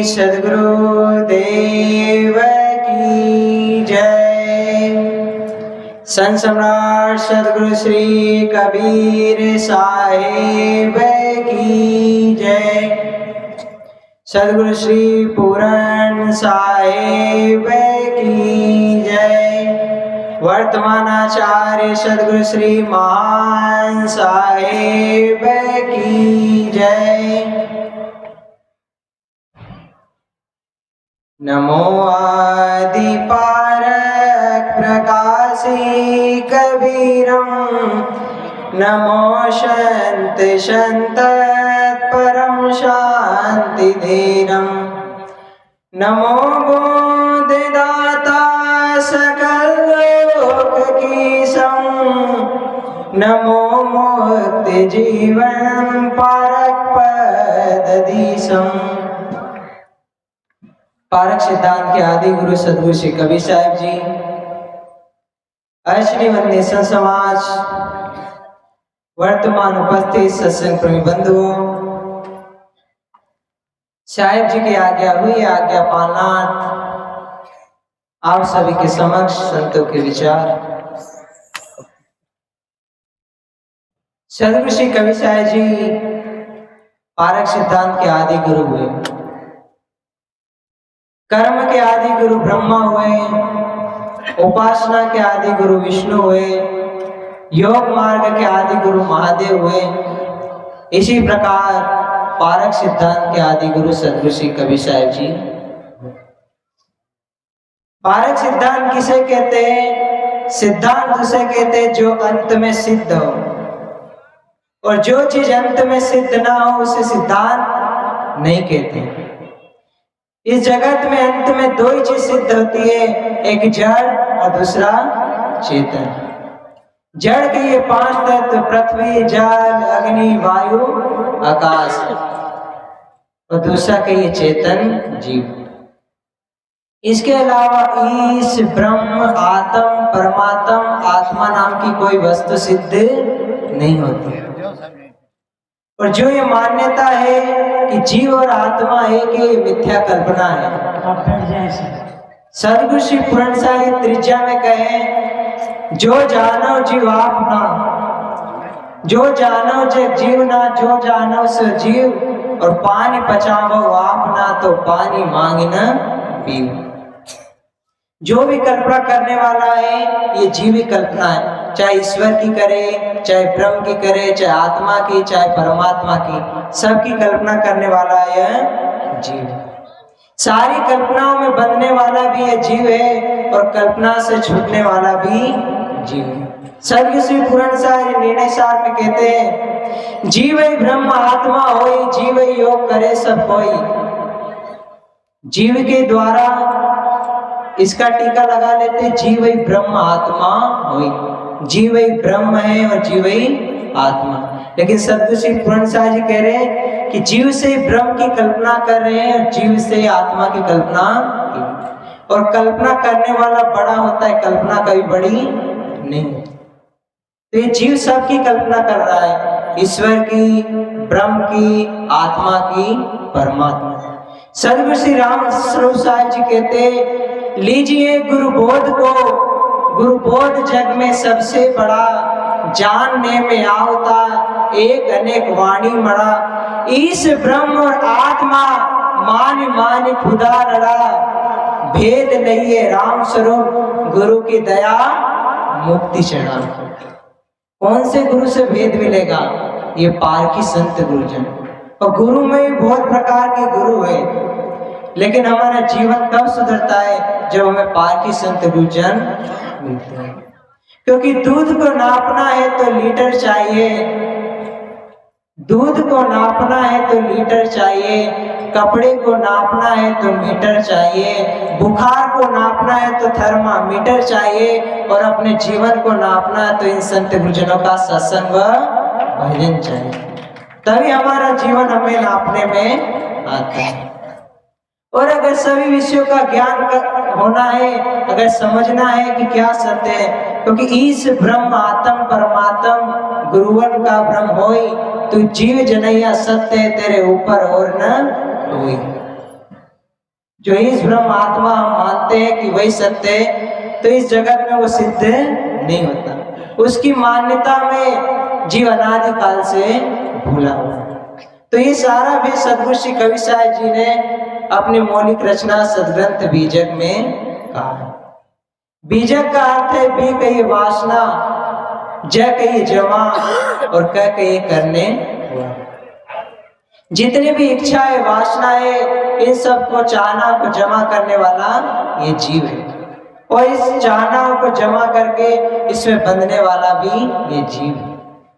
सद्गुरु देव की जय। संत सम्राट सद्गुरु श्री कबीर साहिब की जय। सद्गुरु श्री पूरन साहिब की जय। वर्तमान आचार्य सद्गुरु श्री महान साहिब की जय। नमो आदि पारक प्रकाशी कबीरम, नमो संत संतत परम शांति धीरम, नमो बोधदाता सकल लोक की सम, नमो मुक्ति जीवन पारक पदधीशम। पारक सिद्धांत के आदि गुरु सद्गुरु श्री कबीर साहिब जी, अर्चनी वंदनीय संत समाज, वर्तमान उपस्थित सत्संग प्रेमी बंधुओं, साहिब जी की आज्ञा हुई आज्ञा पालना आप सभी के समक्ष संतों के विचार। सद्गुरु श्री कबीर साहिब जी पारक सिद्धांत के आदि गुरु हुए। कर्म के आदि गुरु ब्रह्मा हुए, उपासना के आदि गुरु विष्णु हुए, योग मार्ग के आदि गुरु महादेव हुए। इसी प्रकार पारक सिद्धांत के आदि गुरु सद्गुरु श्री कबीर साहिब जी। पारक सिद्धांत किसे कहते हैं? सिद्धांत उसे कहते हैं जो अंत में सिद्ध हो, और जो चीज अंत में सिद्ध ना हो उसे सिद्धांत नहीं कहते। इस जगत में अंत में दो ही चीज सिद्ध होती है, एक जड़ और दूसरा चेतन। जड़ के ये 5 तत्व पृथ्वी, जल, अग्नि, वायु, आकाश, और दूसरा के ये चेतन जीव। इसके अलावा ईश, ब्रह्म, आत्म, परमात्म, आत्मा नाम की कोई वस्तु सिद्ध नहीं होती। और जो ये मान्यता है कि जीव और आत्मा एक ही, मिथ्या कल्पना है। सद्गुरु श्री पूरन साहिब त्रिज्या में कहे, जो जानो जीव आपना, जो जानो जग जीव ना, जो जानो सो जीव, और पानी पचावो आपना, तो पानी मांग न पीव। जो भी कल्पना करने वाला है ये जीवी कल्पना है, चाहे ईश्वर की करे, चाहे ब्रह्म की करे, चाहे आत्मा की, चाहे परमात्मा की, सबकी कल्पना करने वाला है जीव। सारी कल्पनाओं में बंधने वाला भी ये जीव है, और कल्पना से छूटने वाला भी जीव है। सद्गुरु श्री पूरन साहिब निर्णय सार में कहते हैं, जीव ही ब्रह्म आत्मा होई, जीव ही योग करे सब कोई। जीव के द्वारा इसका टीका लगा लेते, जीव ही ब्रह्म आत्मा होई। जीव ही ब्रह्म है और जीव ही आत्मा। लेकिन सद्गुरु श्री पूरन साहिब जी कह रहे हैं कि जीव से ब्रह्म की कल्पना कर रहे हैं, जीव से आत्मा की कल्पना की। और कल्पना करने वाला बड़ा होता है, कल्पना कभी बड़ी नहीं होती। तो ये जीव सबकी कल्पना कर रहा है, ईश्वर की, ब्रह्म की, आत्मा की, परमात्मा। सद्गुरु श्री राम स्वरूप साहिब जी कहते, लीजिए गुरु बोध को, गुरु बोध जग में सबसे बड़ा, जानने में आवता एक अनेक वाणी मड़ा, ईश ब्रह्म और आत्मा मान मान खुदा लड़ा, भेद नहीं है राम स्वरूप, गुरु की दया मुक्ति चढ़ा। कौन से गुरु से भेद मिलेगा? ये पारकी संत गुरुजन। और गुरु में बहुत प्रकार के गुरु है, लेकिन हमारा जीवन कब सुधरता है? जब हमें पारकी संत गुरुजन मिलते हैं। क्योंकि दूध को नापना है तो लीटर चाहिए, दूध को नापना है तो लीटर चाहिए, कपड़े को नापना है तो मीटर चाहिए, बुखार को नापना है तो थर्मामीटर चाहिए, और अपने जीवन को नापना है तो इन संत गुरुजनों का सत्संग भजन चाहिए। तभी हमारा जीवन हमें नापने में आता है। और अगर सभी विषयों का ज्ञान होना है, अगर समझना है कि क्या सत्य है, क्योंकि ईश ब्रह्म आत्म परमात्म गुरुवन का ब्रह्म होई, तो जीव जनैया सत्य तेरे ऊपर और न होई। जो इस ब्रह्म आत्मा हम मानते हैं कि वही सत्य है, तो इस जगत में वो सिद्ध नहीं होता। उसकी मान्यता में जीव अनादि काल से भूला हुआ है। तो ये सारा भी सद्गुरु श्री कवि साहिब जी ने अपनी मौलिक रचना सदग्रंथ बीजक में कहा है। बीजक का अर्थ है बी कही वासना, ज कही जमा और क कही करने हुआ। जितनी भी इच्छा है, वासना है, इन सब को चाहना को जमा करने वाला ये जीव है, और इस चाहना को जमा करके इसमें बंधने वाला भी ये जीव है।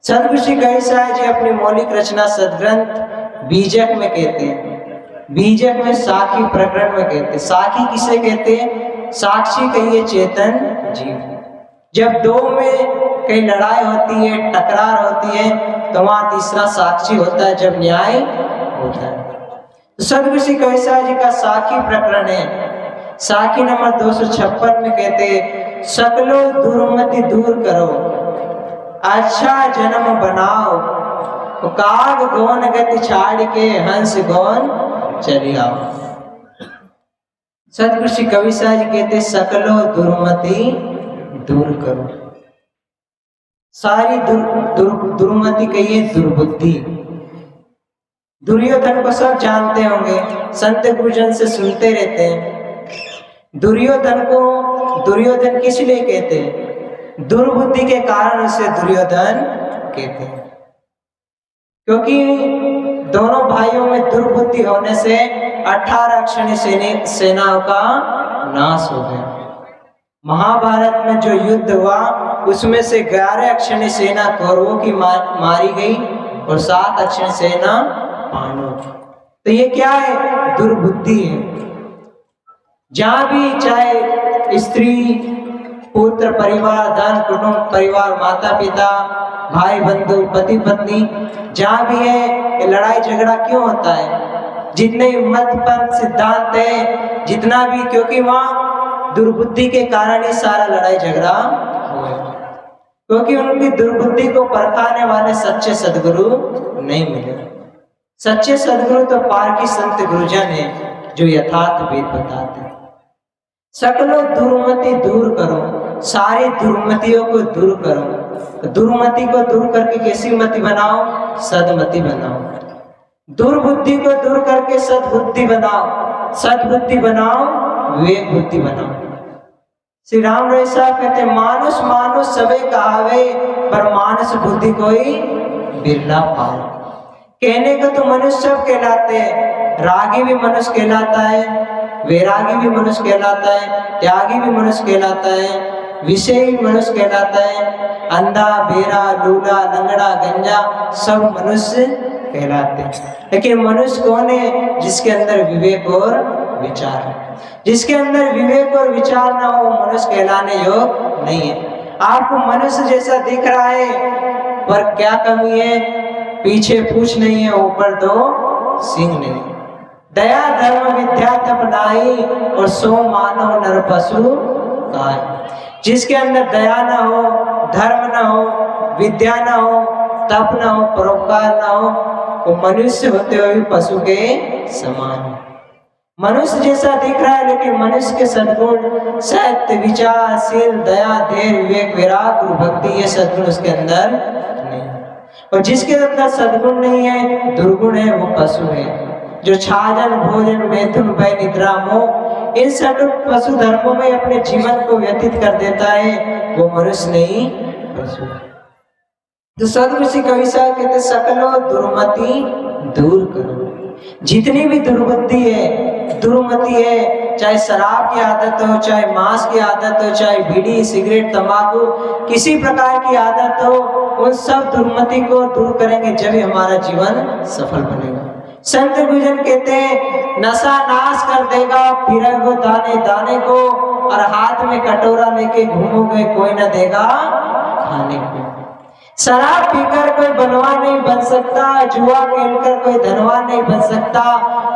सद्गुरु श्री कवि साहिब जी अपनी मौलिक रचना सदग्रंथ बीजक में कहते हैं, बीजक में साखी प्रकरण में कहते हैं। साखी किसे कहते हैं? साक्षी कहिए चेतन जीव। जब दो में कहीं लड़ाई होती है, टकरार होती है, तो वहां तीसरा साक्षी होता है जब न्याय होता है। तो सद्गुरु श्री कवि साहिब जी का साखी प्रकरण है, साखी नंबर 256 में कहते हैं, सकलो दुर्मति दूर करो, अच्छा जन्म बनाओ, काग गौन गति छाड़ के हंस गौन चली आओ। सद्गुरु श्री कवि साहिब जी कहते सकलो दुर्मति दूर करो। सारी दुर्मति कहिए दुर्बुद्धि। दुर्योधन को सब जानते होंगे, संत गुरुजन से सुनते रहते हैं। दुर्योधन किस लिए कहते हैं? दुर्बुद्धि के कारण उसे दुर्योधन कहते हैं, क्योंकि दोनों भाइयों में दुर्बुद्धि होने से 18 अक्षणी सेनाओं का नाश हो गया। महाभारत में जो युद्ध हुआ उसमें से 11 अक्षणी सेना कौरवों की मारी गई और 7 अक्षणी सेना पांडवों। तो ये क्या है? दुर्बुद्धि है। जहां भी चाहे स्त्री पुत्र परिवार धन कुटुंब परिवार माता पिता भाई बंधु पति पत्नी जहां भी है, ये लड़ाई झगड़ा क्यों होता है? जितने मत पंथ सिद्धांत है जितना भी, क्योंकि वहां दुर्बुद्धि के कारण ही सारा लड़ाई झगड़ा हुआ, क्योंकि उनकी दुर्बुद्धि को परखाने वाले सच्चे सदगुरु नहीं मिले। सच्चे सदगुरु तो पारकी संत गुरुजन है जो यथार्थ वेद बताते हैं। सकलो दुर्मति दूर करो, सारी दुर्मतियों को दूर करो। दुर्मति को दूर करके कैसी मति बनाओ? सदमति बनाओ। दुर्बुद्धि को दूर करके सद्बुद्धि बनाओ, सद्बुद्धि बनाओ विवेक बुद्धि बनाओ। श्री राम रॉय साहब कहते मानुष मानुष सबे कहावे, पर मानुष बुद्धि कोई बिरला पाए। कहने को तो मनुष्य सब कहलाते हैं, रागी भी मनुष्य कहलाता है, वैरागी भी मनुष्य कहलाता है, त्यागी भी मनुष्य कहलाता है, विषय भी मनुष्य कहलाता है, अंधा बेरा लूला लंगड़ा गंजा सब मनुष्य कहलाते हैं। लेकिन मनुष्य कौन है? जिसके अंदर विवेक और विचार है। जिसके अंदर विवेक और विचार ना हो मनुष्य कहलाने योग्य नहीं है। आपको मनुष्य जैसा दिख रहा है, पर क्या कमी है? पीछे पूछ नहीं है, ऊपर 2 सिंह नहीं। दया धर्म विद्या तप नाई, और सो मानव नर पशु काय। जिसके अंदर दया ना हो, धर्म ना हो, विद्या ना हो, तप ना हो, परोपकार ना हो, वो मनुष्य होते हुए पशु के समान है। मनुष्य जैसा दिख रहा है, लेकिन मनुष्य के सद्गुण सत्य विचार शील दया धैर्य विवेक वैराग गुरु भक्ति ये सद्गुण उसके अंदर नहीं। और जिसके अंदर सद्गुण नहीं है, दुर्गुण है, वो पशु है जो छाजन भोजन मैथुन भय निद्रा मोह इन सब पशु धर्मों में अपने जीवन को व्यतीत कर देता है, वो मनुष्य नहीं पशु। तो सद्गुरु श्री कवि साहब कहते सकलो दुर्मति दूर करो। जितनी भी दुर्बुद्धि है, दुर्मति है, चाहे शराब की आदत हो, चाहे मांस की आदत हो, चाहे बीड़ी सिगरेट तंबाकू किसी प्रकार की आदत हो, उन सब दुर्मति को दूर करेंगे जब हमारा जीवन सफल बनेगा। संत गुरुजन कहते हैं नशा नाश कर देगा फिरंगो दाने दाने को, और हाथ में कटोरा लेके घूमोगे कोई न देगा खाने को। शराब पीकर कोई बलवान नहीं बन सकता, जुआ खेलकर कोई धनवान नहीं बन सकता,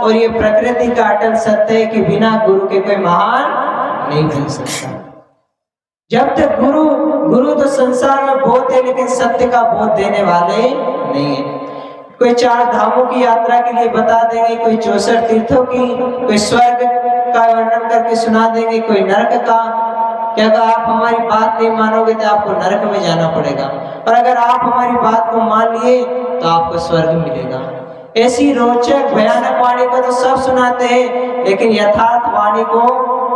और ये प्रकृति का अटल सत्य है कि बिना गुरु के कोई महान नहीं बन सकता। जब तक गुरु तो संसार में बहुत है, लेकिन सत्य का बोध देने वाले नहीं है। कोई 4 धामों की यात्रा के लिए बता देंगे, कोई 64 तीर्थों की, कोई स्वर्ग का वर्णन करके सुना देंगे, कोई नरक का कि अगर आप हमारी बात नहीं मानोगे तो आपको नरक में जाना पड़ेगा, और अगर आप हमारी बात को मान लिए तो आपको स्वर्ग मिलेगा। ऐसी रोचक भयानक वाणी को तो सब सुनाते हैं, लेकिन यथार्थ वाणी को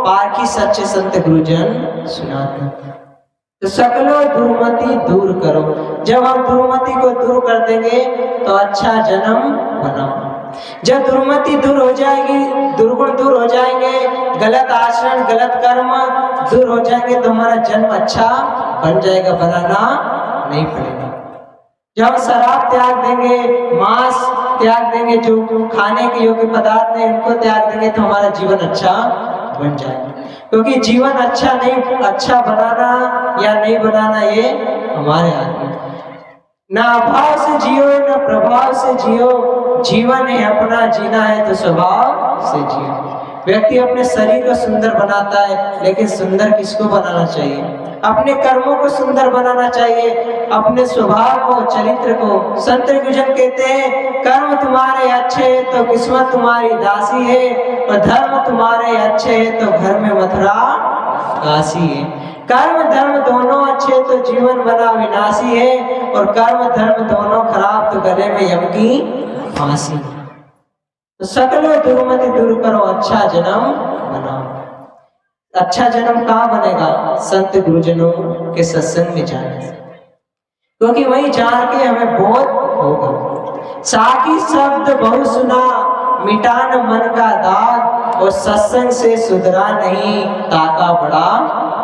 पारखी सच्चे संत गुरुजन सुनाते हैं। तो सकलो दुर्मति दूर करो। जब हम दुर्मति को दूर कर देंगे तो अच्छा जन्म बनाओ। जब दुर्मति दूर हो जाएगी, दुर्गुण दूर हो जाएंगे, गलत आचरण गलत कर्म दूर हो जाएंगे तो हमारा जन्म अच्छा बन जाएगा, बनाना नहीं पड़ेगा। जब हम शराब त्याग देंगे, मांस त्याग देंगे, जो खाने के योग्य पदार्थ नहीं उनको त्याग देंगे तो हमारा जीवन अच्छा बन जाएगा। क्योंकि जीवन अच्छा नहीं, अच्छा बनाना या नहीं बनाना ये हमारे हाथ में। ना अभाव से जियो ना प्रभाव से जियो, जीवन है अपना, जीना है तो स्वभाव से जियो। व्यक्ति अपने शरीर को सुंदर बनाता है, लेकिन सुंदर किसको बनाना चाहिए? अपने कर्मों को सुंदर बनाना चाहिए, अपने स्वभाव को, चरित्र को। संत गुरुजन कहते हैं कर्म तुम्हारे अच्छे तो किस्मत तुम्हारी दासी है, और धर्म तुम्हारे अच्छे तो घर में मथुरा काशी है। कर्म धर्म दोनों अच्छे तो जीवन बना विनाशी है, और कर्म धर्म दोनों खराब तो गले में यम की फांसी। तो सकलो दुर्मति दूर करो, अच्छा जन्म बनाओ। अच्छा जन्म कहाँ बनेगा? संत गुरुजनों के सत्संग में जाने से, क्योंकि वही जान के हमें बोध होगा। साकी शब्द बहु सुना, मिटान मन का दाग, और सत्संग से सुधरा नहीं ताका बड़ा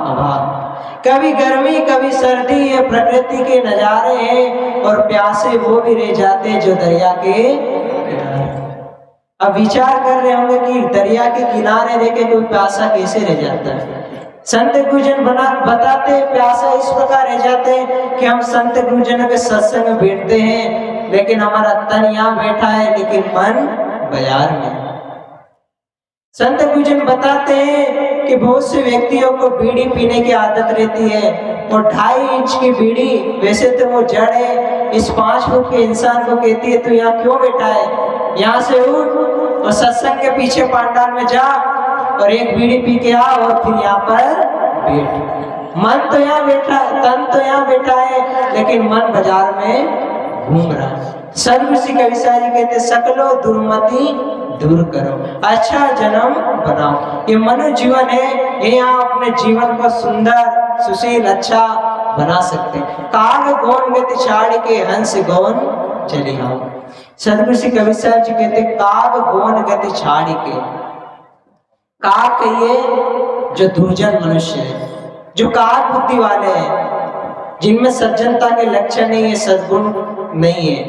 अभाव। कभी गर्मी कभी सर्दी, ये प्रकृति के नजारे हैं, और प्यासे वो भी रह जाते जो दरिया के किनारे। अब विचार कर रहे होंगे कि दरिया के किनारे रह के कोई प्यासा कैसे रह जाता है। संत गुरुजन बताते प्यासा इस प्रकार रह जाते हैं कि हम संत गुरुजनों के सत्संग में बैठते हैं, लेकिन हमारा तन यहाँ बैठा है लेकिन मन बाजार में। संत गुरुजन बताते हैं कि बहुत से व्यक्तियों को बीड़ी पीने की आदत रहती है, और 2.5 इंच की बीड़ी, वैसे तो वो जड़ है, इस 5 फुट के इंसान को कहती है तू यहाँ क्यों बैठा है, यहाँ से उठ और सत्संग के पीछे पंडाल में जा और एक बीड़ी पी के आ और फिर यहाँ पर बैठ। मन तो यहाँ बैठा, तन तो यहाँ बैठा है, लेकिन मन बाजार में घूम रहा है। सर्वसी कविसा जी कहते सकलो दुर्मति दूर करो, अच्छा जन्म बनाओ। ये मनुष्य जीवन है, ये आप अपने जीवन को सुंदर सुशील अच्छा बना सकते। काग गौन गति छाड़ के हंस गौन चले आओ। सदगुरु कवि साहब जी कहते काग गौन गति छाड़ के। काग कहिए जो दुर्जन मनुष्य है, जो काग बुद्धि वाले हैं, जिनमें सज्जनता के लक्षण नहीं है, सद्गुण नहीं है,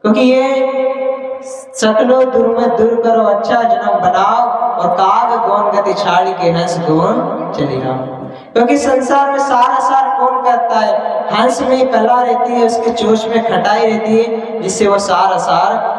क्योंकि ये सकलो दुर्मत दूर करो, अच्छा जन्म बनाओ, और काग गौन गति छाड़ के हंस गौन चली आओ। क्योंकि संसार में सारा सार कौन करता है? हंस में कला रहती है, उसके चोंच में खटाई रहती है, जिससे वो सारा सार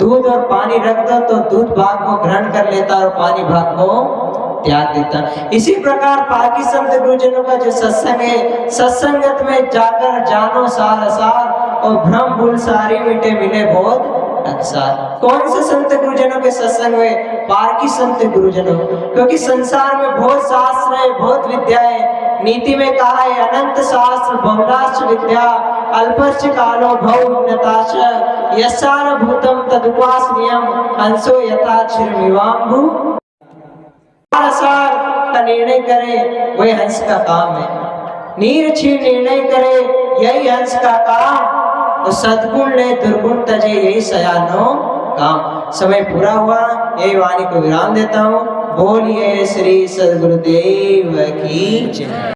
दूध और पानी रख दो तो दूध भाग को ग्रहण कर लेता है और पानी भाग को त्याग देता। इसी प्रकार पाकी संत गुरुजनों का जो सत्संग है, सत्संगत में जाकर जानो सार सार, और भ्रम भूल सारी मिटे मिले बहुत अक्सर। कौन से संत गुरुजनों के सत्संग में? पारकी संत गुरुजनों। क्योंकि संसार में बहुत शास्त्र है, बहुत विद्या है। नीति में कहा है अनंत शास्त्र बहुलाश विद्या, अल्पश्च कालो भवनताश, यसार भूतम तदुपास नियम, हंसो यथा क्षीरमिवाम्भु। सार का निर्णय करे वही हंस का काम है, नीर छीर निर्णय करे यही हंस का काम, और सद्गुण ले दुर्गुण तजे यही सयानो काम। समय पूरा हुआ, यही वाणी को विराम देता हूँ। बोलिए श्री सद्गुरुदेव की जय।